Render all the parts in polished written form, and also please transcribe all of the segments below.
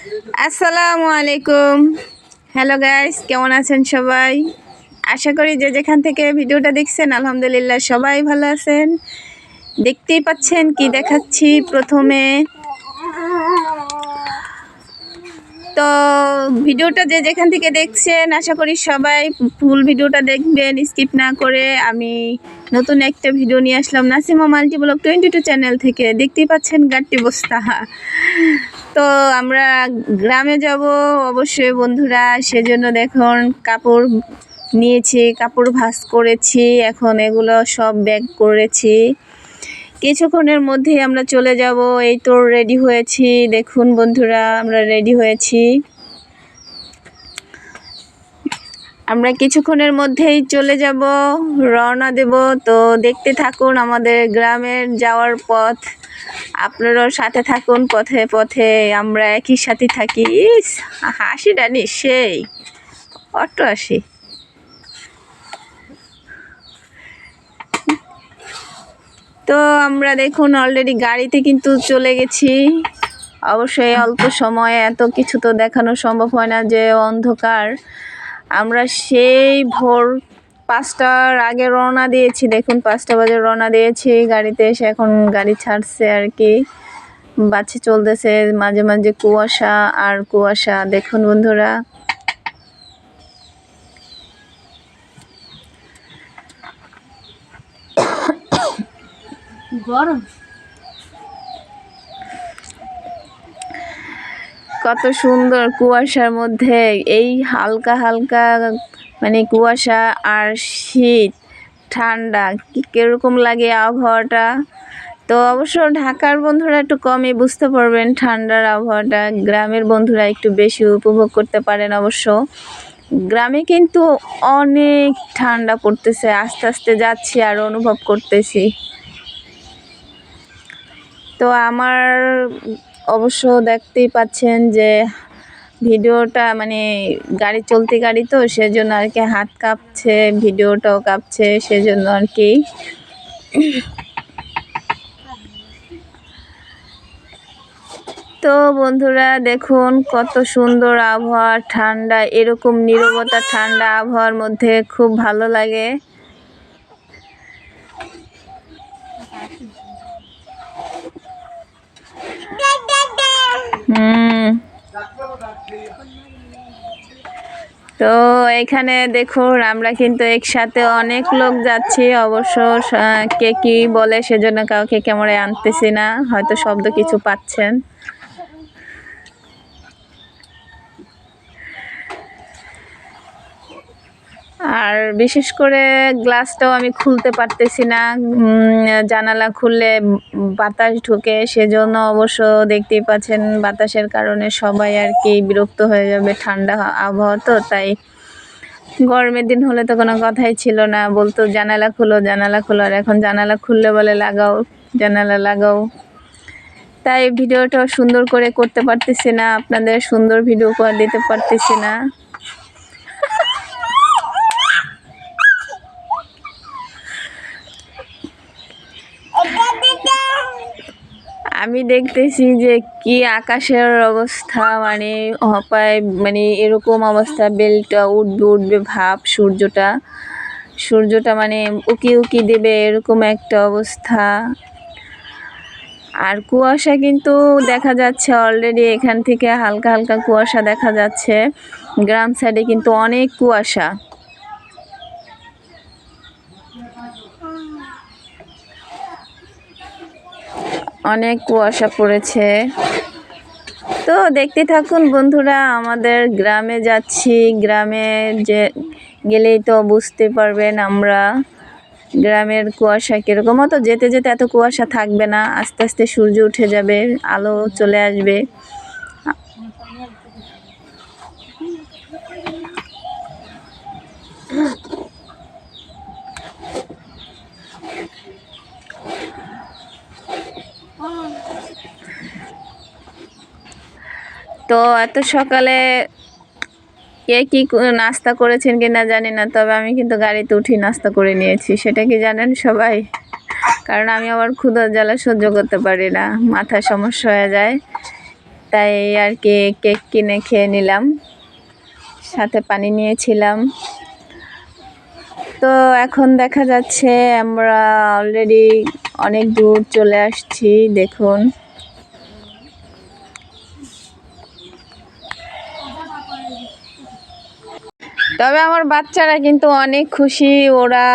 আসসালামু আলাইকুম। Hello guys, কেমন আছেন সবাই? আশা করি যে যেখান থেকে ভিডিওটা দেখছেন আলহামদুলিল্লাহ সবাই ভালো আছেন। দেখতেই পাচ্ছেন কি দেখাচ্ছি প্রথমে। তো ভিডিওটা যে যেখান থেকে দেখছেন আশা করি সবাই ফুল ভিডিওটা দেখবেন, স্কিপ না করে। আমি নতুন একটা ভিডিও নিয়ে আসলাম নাসিমা মাল্টিব্লগ 22 চ্যানেল থেকে। দেখতেই পাচ্ছেন গাট্টি বস্তা। তো আমরা গ্রামে যাব অবশ্যই বন্ধুরা, সেজন্য দেখুন কাপড় নিয়েছি, কাপড় ভাঁজ করেছি, এখন এগুলো সব ব্যাগ করেছি। কিছুক্ষণের মধ্যেই আমরা চলে যাব। এই তো রেডি হয়েছি, দেখুন বন্ধুরা আমরা রেডি হয়েছি। আমরা কিছুক্ষণের মধ্যেই চলে যাব, রওনা দেব। তো দেখতে থাকুন আমাদের গ্রামের যাওয়ার পথ, আপনারাও সাথে থাকুন। পথে পথে আমরা একই সাথে থাকি। ইস, হাসিটা সেই অটো হাসি। তো আমরা দেখুন অলরেডি গাড়িতে কিন্তু চলে গেছি। অবশ্যই অল্প সময়ে এত কিছু তো দেখানো সম্ভব হয় না, যে অন্ধকার। আমরা সেই ভোর 5টার আগে রওনা দিয়েছি, দেখুন 5টা বাজে রওনা দিয়েছি গাড়িতে এসে। এখন গাড়ি ছাড়ছে আর কি, বাসে চলতেছে, মাঝে মাঝে কুয়াশা আর কুয়াশা। দেখুন বন্ধুরা, গরম কত সুন্দর কুয়াশার মধ্যে, এই হালকা হালকা মানে কুয়াশা আর শীত ঠান্ডা কিরকম লাগে আবহাওয়াটা। তো অবশ্য ঢাকার বন্ধুরা একটু কমই বুঝতে পারবেন ঠান্ডার আবহাওয়াটা, গ্রামের বন্ধুরা একটু বেশি উপভোগ করতে পারেন। অবশ্য গ্রামে কিন্তু অনেক ঠান্ডা পড়তেছে, আস্তে আস্তে যাচ্ছি আর অনুভব করতেছি। তো আমার অবশ্য দেখতেই পাচ্ছেন যে ভিডিওটা মানে গাড়ি চলতি গাড়ি, তো সেজন্য আর কি হাত কাঁপছে, ভিডিওটাও কাঁপছে, সেজন্য আর কি। তো বন্ধুরা দেখুন কত সুন্দর আবহাওয়া, ঠান্ডা, এরকম নীরবতা ঠান্ডা আবহাওয়ার মধ্যে খুব ভালো লাগে। তো এখানে দেখুন আমরা কিন্তু একসাথে অনেক লোক যাচ্ছি। অবশ্য কে কি বলে সেজন্য কাউকে ক্যামেরায় আনতেছি না, হয়তো শব্দ কিছু পাচ্ছেন। আর বিশেষ করে গ্লাসটাও আমি খুলতে পারতেছি না, জানালা খুললে বাতাস ঢুকে, সেজন্য অবশ্য দেখতেই পাচ্ছেন বাতাসের কারণে সবাই আর কি বিরক্ত হয়ে যাবে। ঠান্ডা আবহাওয়া তো, তাই গরমের দিন হলে তো কোনো কথাই ছিল না, বলতো জানালা খুলো জানালা খুলো, আর এখন জানালা খুললে বলে লাগাও জানালা লাগাও। তাই ভিডিওটাও সুন্দর করে করতে পারতেছি না, আপনাদের সুন্দর ভিডিও করে দিতে পারতেছি না। আমি দেখতেছি যে কি আকাশের অবস্থা, মানে হপায় মানে এরকম অবস্থা, বেলটা উঠবে উঠবে ভাব, সূর্যটা মানে উকি উকি দেবে এরকম একটা অবস্থা। আর কুয়াশা কিন্তু দেখা যাচ্ছে অলরেডি, এখান থেকে হালকা হালকা কুয়াশা দেখা যাচ্ছে। গ্রাম সাইডে কিন্তু অনেক কুয়াশা, অনেক কুয়াশা পড়েছে। তো দেখতে থাকুন বন্ধুরা, আমাদের গ্রামে যাচ্ছি। গ্রামে যে গেলেই তো বুঝতে পারবেন আমরা গ্রামের কুয়াশা কীরকম। তো যেতে যেতে এত কুয়াশা থাকবে না, আস্তে আস্তে সূর্য উঠে যাবে, আলো চলে আসবে। তো এত সকালে কে কি নাস্তা করেছেন কিনা জানি না, তবে আমি কিন্তু গাড়িতে উঠি নাস্তা করে নিয়েছি। সেটা কি জানেন সবাই? কারণ আমি আবার ক্ষুধার জ্বালা সহ্য করতে পারি না, মাথায় সমস্যা হয়ে যায়। তাই আর কি কেক কিনে খেয়ে নিলাম, সাথে পানি নিয়েছিলাম। তো এখন দেখা যাচ্ছে আমরা অলরেডি অনেক দূর চলে আসছি, দেখুন। তবে আমার বাচ্চারা কিন্তু অনেক খুশি, ওরা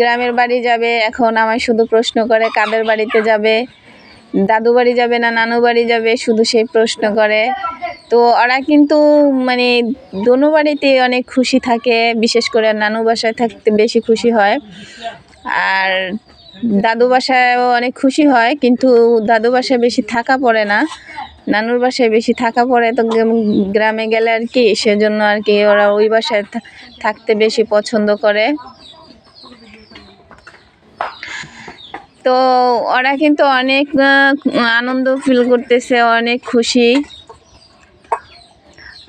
গ্রামের বাড়ি যাবে। এখন আমায় শুধু প্রশ্ন করে কাদের বাড়িতে যাবে, দাদু বাড়ি যাবে না নানু বাড়ি যাবে, শুধু সেই প্রশ্ন করে। তো ওরা কিন্তু মানে দোনো বাড়িতে অনেক খুশি থাকে, বিশেষ করে নানু বাসায় থাকতে বেশি খুশি হয়, আর দাদু বাসায়ও অনেক খুশি হয়, কিন্তু দাদু বাসায় বেশি থাকা পড়ে না, নানুর বাসায় বেশি থাকা পড়ে। তো গ্রামে গেলে আর কি সেজন্য আর কি ওরা ওই বাসায় থাকতে বেশি পছন্দ করে। তো ওরা কিন্তু অনেক আনন্দ ফিল করতেছে, অনেক খুশি,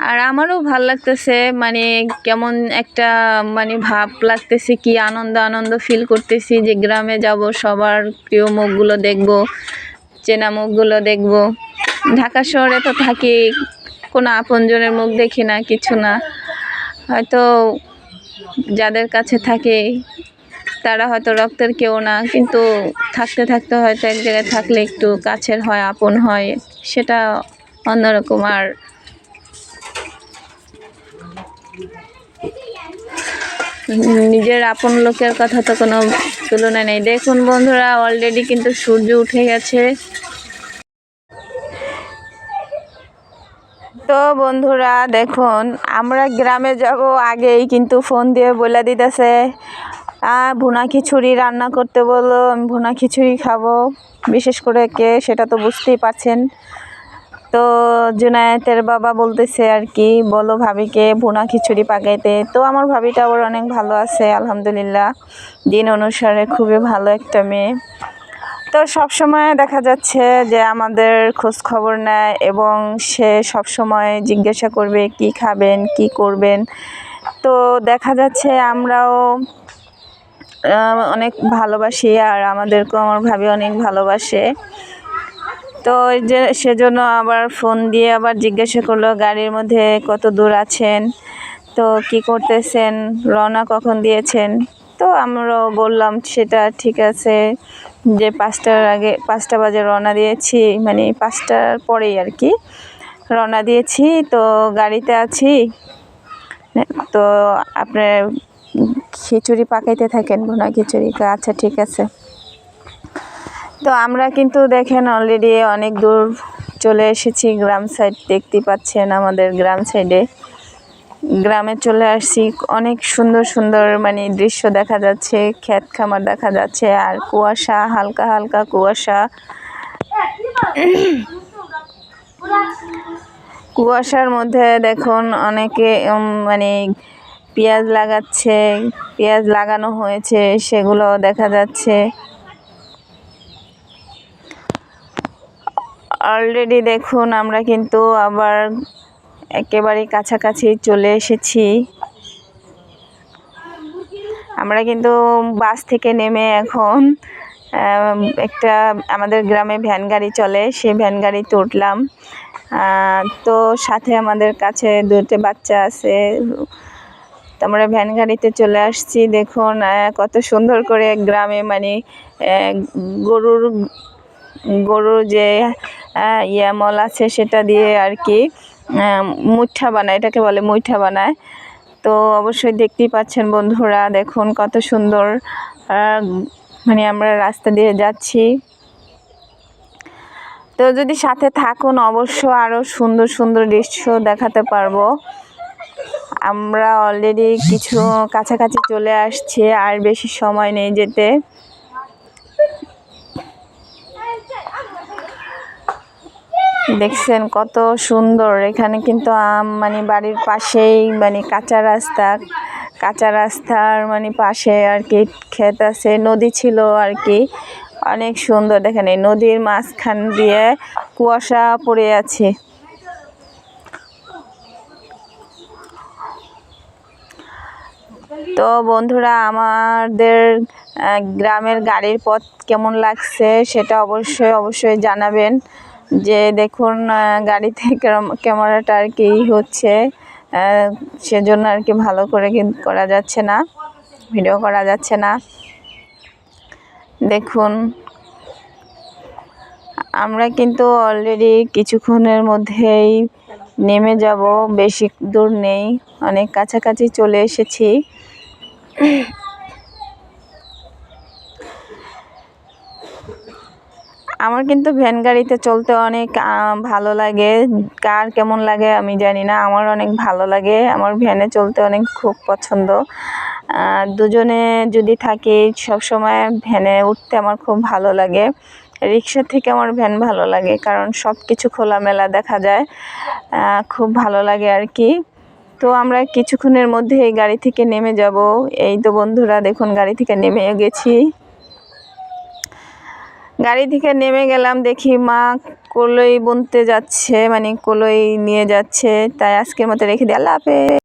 আর আমারও ভাল লাগতেছে। মানে কেমন একটা মানে ভাব লাগতেছে, কি আনন্দ আনন্দ ফিল করতেছি যে গ্রামে যাব, সবার প্রিয় মুখগুলো দেখব, চেনা মুখগুলো দেখব। ঢাকা শহরে তো থাকি, কোনো আপনজনের মুখ দেখি না, কিছু না। হয়তো যাদের কাছে থাকে তারা হয়তো রক্তের কেউ না, কিন্তু থাকতে থাকতে হয়তো এক জায়গায় থাকলে একটু কাছের হয়, আপন হয়, সেটা অন্যরকম। আর নিজের আপন লোকের কথা তো কোনো তুলনা নেই। দেখুন বন্ধুরা, অলরেডি কিন্তু সূর্য উঠে গেছে। তো বন্ধুরা দেখুন, আমরা গ্রামে যাব আগেই কিন্তু ফোন দিয়ে বলে দিতেছে ভুনা খিচুড়ি রান্না করতে বলো, আমি ভুনা খিচুড়ি খাবো। বিশেষ করে কে সেটা তো বুঝতেই পারছেন। তো জুনায়েতের বাবা বলতেছে আর কি, বলো ভাবিকে ভুনা খিচুড়ি পাকাইতে। তো আমার ভাবিটা ওর অনেক ভালো আছে আলহামদুলিল্লাহ, দিন অনুসারে খুবই ভালো একটা মেয়ে। তো সব সময় দেখা যাচ্ছে যে আমাদের খোঁজ খবর নেয়, এবং সে সব সময় জিজ্ঞাসা করবে কি খাবেন, কি করবেন। তো দেখা যাচ্ছে আমরাও অনেক ভালোবাসি, আর আমাদেরকেও আমার ভাবি অনেক ভালোবাসে। তো যে সেজন্য আবার ফোন দিয়ে আবার জিজ্ঞাসা করলো গাড়ির মধ্যে কত দূর আছেন, তো কি করতেছেন, রওনা কখন দিয়েছেন। তো আমরাও বললাম সেটা ঠিক আছে, যে 5টার আগে, 5টা বাজে রওনা দিয়েছি, মানে 5টার পরেই আর কি রওনা দিয়েছি, তো গাড়িতে আছি। তো আপনার খিচুড়ি পাকাইতে থাকেন, ভুনা খিচুড়ি। আচ্ছা ঠিক আছে। তো আমরা কিন্তু দেখেন অলরেডি অনেক দূর চলে এসেছি, গ্রাম সাইড দেখতে পাচ্ছেন, আমাদের গ্রাম সাইডে গ্রামে চলে আসছি। অনেক সুন্দর সুন্দর মানে দৃশ্য দেখা যাচ্ছে, ক্ষেত খামার দেখা যাচ্ছে, আর কুয়াশা, হালকা হালকা কুয়াশা। কুয়াশার মধ্যে দেখুন অনেকে মানে পেঁয়াজ লাগাচ্ছে, পেঁয়াজ লাগানো হয়েছে, সেগুলো দেখা যাচ্ছে। অলরেডি দেখুন আমরা কিন্তু আবার একেবারে কাছাকাছি চলে এসেছি। আমরা কিন্তু বাস থেকে নেমে এখন একটা আমাদের গ্রামে ভ্যান গাড়ি চলে, সেই ভ্যান গাড়িতে উঠলাম। তো সাথে আমাদের কাছে 2টি বাচ্চা আছে, তো আমরা ভ্যান গাড়িতে চলে আসছি। দেখুন কত সুন্দর করে গ্রামে মানে গরুর যে মল আছে সেটা দিয়ে আর কি মুঠা বানায়, এটাকে বলে মুঠা বানায়। তো অবশ্যই দেখতেই পাচ্ছেন বন্ধুরা, দেখুন কত সুন্দর মানে আমরা রাস্তা দিয়ে যাচ্ছি। তো যদি সাথে থাকুন অবশ্য আরও সুন্দর সুন্দর দৃশ্য দেখাতে পারবো। আমরা অলরেডি কিছু কাছাকাছি চলে আসছি, আর বেশি সময় নেই যেতে। দেখছেন কত সুন্দর, এখানে কিন্তু মানে বাড়ির পাশেই মানে কাঁচা রাস্তার মানে পাশে আর কি ক্ষেত আছে, নদী ছিল আর কি, অনেক সুন্দর। দেখেন এই নদীর মাঝখান দিয়ে কুয়াশা পড়ে আছে। তো বন্ধুরা, আমাদের গ্রামের গাড়ির পথ কেমন লাগছে সেটা অবশ্যই জানাবেন। যে দেখুন গাড়িতে ক্যামেরাটা আর কি হচ্ছে, সেজন্য আর কি ভালো করে কিন্তু করা যাচ্ছে না, ভিডিও করা যাচ্ছে না। দেখুন আমরা কিন্তু অলরেডি কিছুক্ষণের মধ্যেই নেমে যাব, বেশি দূর নেই, অনেক কাছাকাছি চলে এসেছি। আমার কিন্তু ভ্যান গাড়িতে চলতে অনেক ভালো লাগে। কার কেমন লাগে আমি জানি না, আমার অনেক ভালো লাগে। আমার ভ্যানে চলতে অনেক খুব পছন্দ। দুজনে যদি থাকি সবসময় ভ্যানে উঠতে আমার খুব ভালো লাগে। রিক্সা থেকে আমার ভ্যান ভালো লাগে, কারণ সব কিছু খোলামেলা দেখা যায়, খুব ভালো লাগে আর কি। তো আমরা কিছুক্ষণের মধ্যে এই গাড়ি থেকে নেমে যাব। এই তো বন্ধুরা দেখুন গাড়ি থেকে নেমে গেছি। গাড়ি থেকে নেমে গেলাম, দেখি মা কলই বুনতে যাচ্ছে, মানে কলই নিয়ে যাচ্ছে। তাই আজকের মতো রেখে দিই, আল্লাহ হাফেজ।